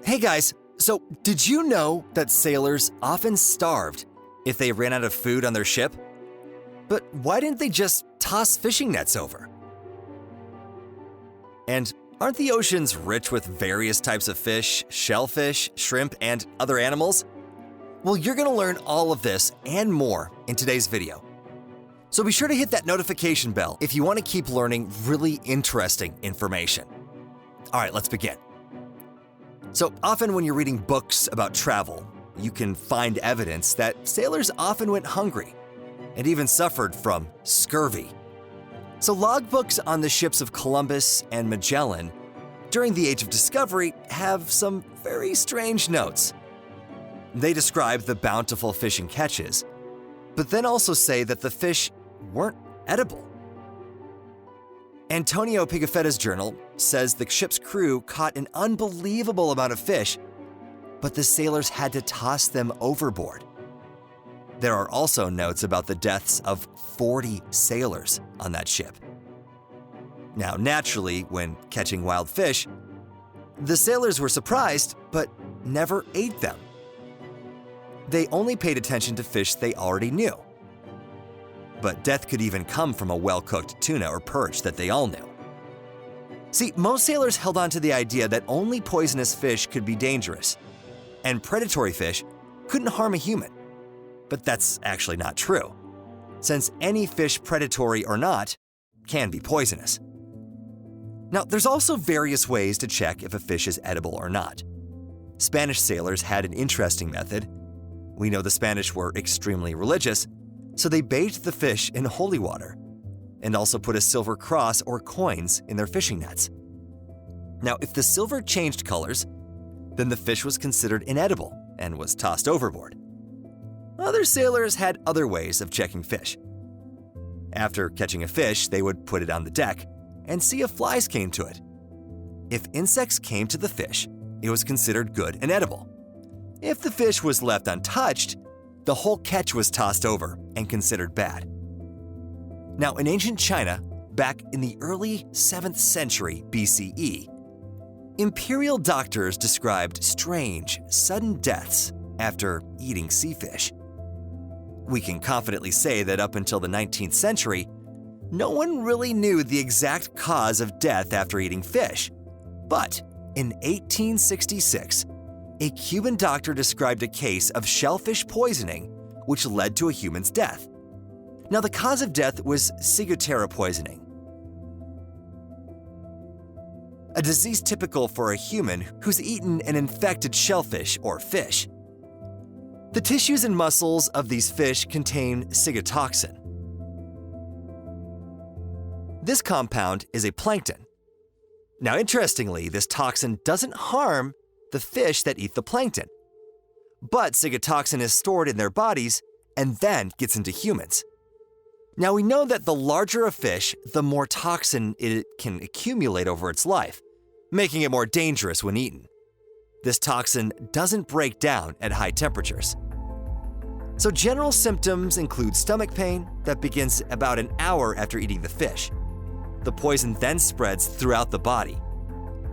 Hey guys, so did you know that sailors often starved if they ran out of food on their ship? But why didn't they just toss fishing nets over? And aren't the oceans rich with various types of fish, shellfish, shrimp, and other animals? Well, you're gonna learn all of this and more in today's video. So be sure to hit that notification bell if you want to keep learning really interesting information. All right, let's begin. So often when you're reading books about travel, you can find evidence that sailors often went hungry and even suffered from scurvy. So logbooks on the ships of Columbus and Magellan during the Age of Discovery have some very strange notes. They describe the bountiful fishing catches, but then also say that the fish weren't edible. Antonio Pigafetta's journal says the ship's crew caught an unbelievable amount of fish, but the sailors had to toss them overboard. There are also notes about the deaths of 40 sailors on that ship. Now, naturally, when catching wild fish, the sailors were surprised, but never ate them. They only paid attention to fish they already knew. But death could even come from a well-cooked tuna or perch that they all knew. See, most sailors held on to the idea that only poisonous fish could be dangerous, and predatory fish couldn't harm a human. But that's actually not true, since any fish, predatory or not, can be poisonous. Now, there's also various ways to check if a fish is edible or not. Spanish sailors had an interesting method. We know the Spanish were extremely religious, so they bathed the fish in holy water and also put a silver cross or coins in their fishing nets. Now, if the silver changed colors, then the fish was considered inedible and was tossed overboard. Other sailors had other ways of checking fish. After catching a fish, they would put it on the deck and see if flies came to it. If insects came to the fish, it was considered good and edible. If the fish was left untouched, the whole catch was tossed over and considered bad. Now, in ancient China, back in the early 7th century BCE, imperial doctors described strange, sudden deaths after eating sea fish. We can confidently say that up until the 19th century, no one really knew the exact cause of death after eating fish. But in 1866, a Cuban doctor described a case of shellfish poisoning, which led to a human's death. Now, the cause of death was Sigutera poisoning, a disease typical for a human who's eaten an infected shellfish or fish. The tissues and muscles of these fish contain cigutoxin. This compound is a plankton. Now, interestingly, this toxin doesn't harm the fish that eat the plankton. But cigutoxin is stored in their bodies and then gets into humans. Now, we know that the larger a fish, the more toxin it can accumulate over its life, making it more dangerous when eaten. This toxin doesn't break down at high temperatures. So general symptoms include stomach pain that begins about an hour after eating the fish. The poison then spreads throughout the body,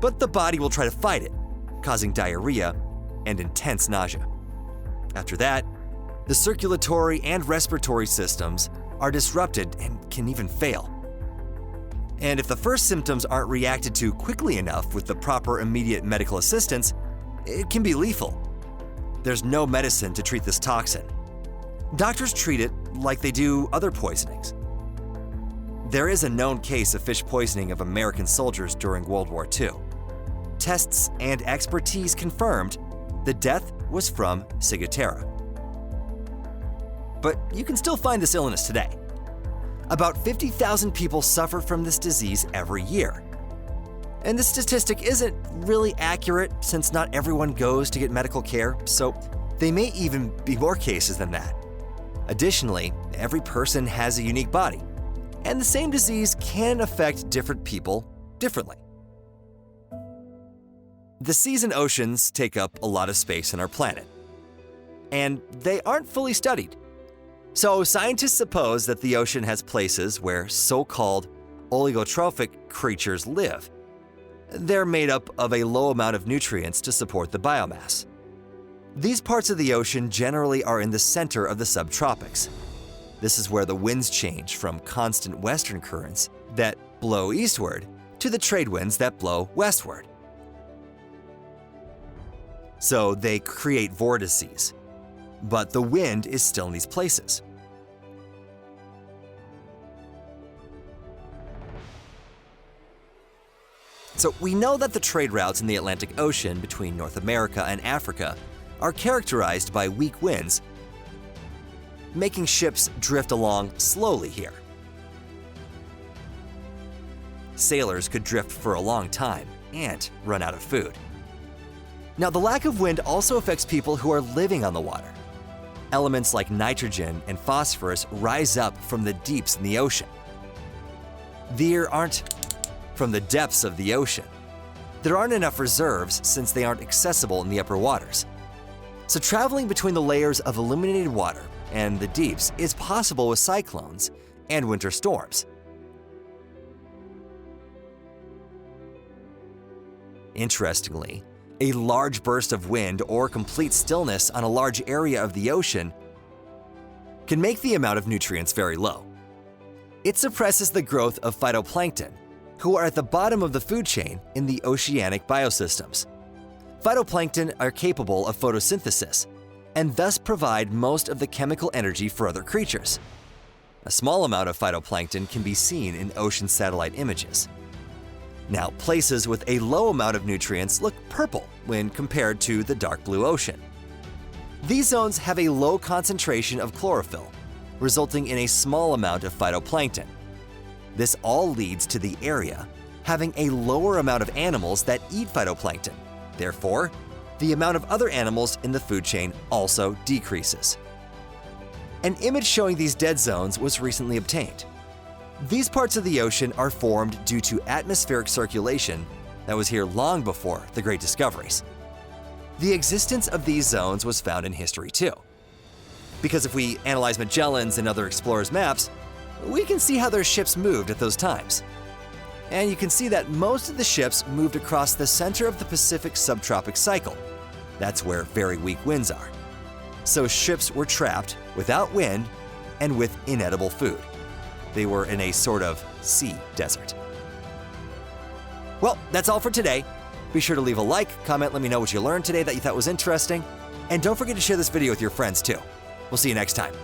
but the body will try to fight it, causing diarrhea and intense nausea. After that, the circulatory and respiratory systems are disrupted and can even fail. And if the first symptoms aren't reacted to quickly enough with the proper immediate medical assistance, it can be lethal. There's no medicine to treat this toxin. Doctors treat it like they do other poisonings. There is a known case of fish poisoning of American soldiers during World War II. Tests and expertise confirmed the death was from Sigutera. But you can still find this illness today. About 50,000 people suffer from this disease every year. And this statistic isn't really accurate since not everyone goes to get medical care, so they may even be more cases than that. Additionally, every person has a unique body, and the same disease can affect different people differently. The seas and oceans take up a lot of space on our planet, and they aren't fully studied. So scientists suppose that the ocean has places where so-called oligotrophic creatures live. They're made up of a low amount of nutrients to support the biomass. These parts of the ocean generally are in the center of the subtropics. This is where the winds change from constant western currents that blow eastward to the trade winds that blow westward. So they create vortices, but the wind is still in these places. So we know that the trade routes in the Atlantic Ocean between North America and Africa are characterized by weak winds, making ships drift along slowly here. Sailors could drift for a long time and run out of food. Now, the lack of wind also affects people who are living on the water. Elements like nitrogen and phosphorus rise up from the deeps in the ocean. There aren't enough reserves since they aren't accessible in the upper waters. So traveling between the layers of illuminated water and the deeps is possible with cyclones and winter storms. Interestingly, a large burst of wind or complete stillness on a large area of the ocean can make the amount of nutrients very low. It suppresses the growth of phytoplankton, who are at the bottom of the food chain in the oceanic biosystems. Phytoplankton are capable of photosynthesis and thus provide most of the chemical energy for other creatures. A small amount of phytoplankton can be seen in ocean satellite images. Now, places with a low amount of nutrients look purple when compared to the dark blue ocean. These zones have a low concentration of chlorophyll, resulting in a small amount of phytoplankton. This all leads to the area having a lower amount of animals that eat phytoplankton. Therefore, the amount of other animals in the food chain also decreases. An image showing these dead zones was recently obtained. These parts of the ocean are formed due to atmospheric circulation that was here long before the Great Discoveries. The existence of these zones was found in history too. Because if we analyze Magellan's and other explorers' maps, we can see how their ships moved at those times. And you can see that most of the ships moved across the center of the Pacific subtropic cycle. That's where very weak winds are. So ships were trapped without wind and with inedible food. They were in a sort of sea desert. Well, that's all for today. Be sure to leave a like, comment, let me know what you learned today that you thought was interesting. And don't forget to share this video with your friends too. We'll see you next time.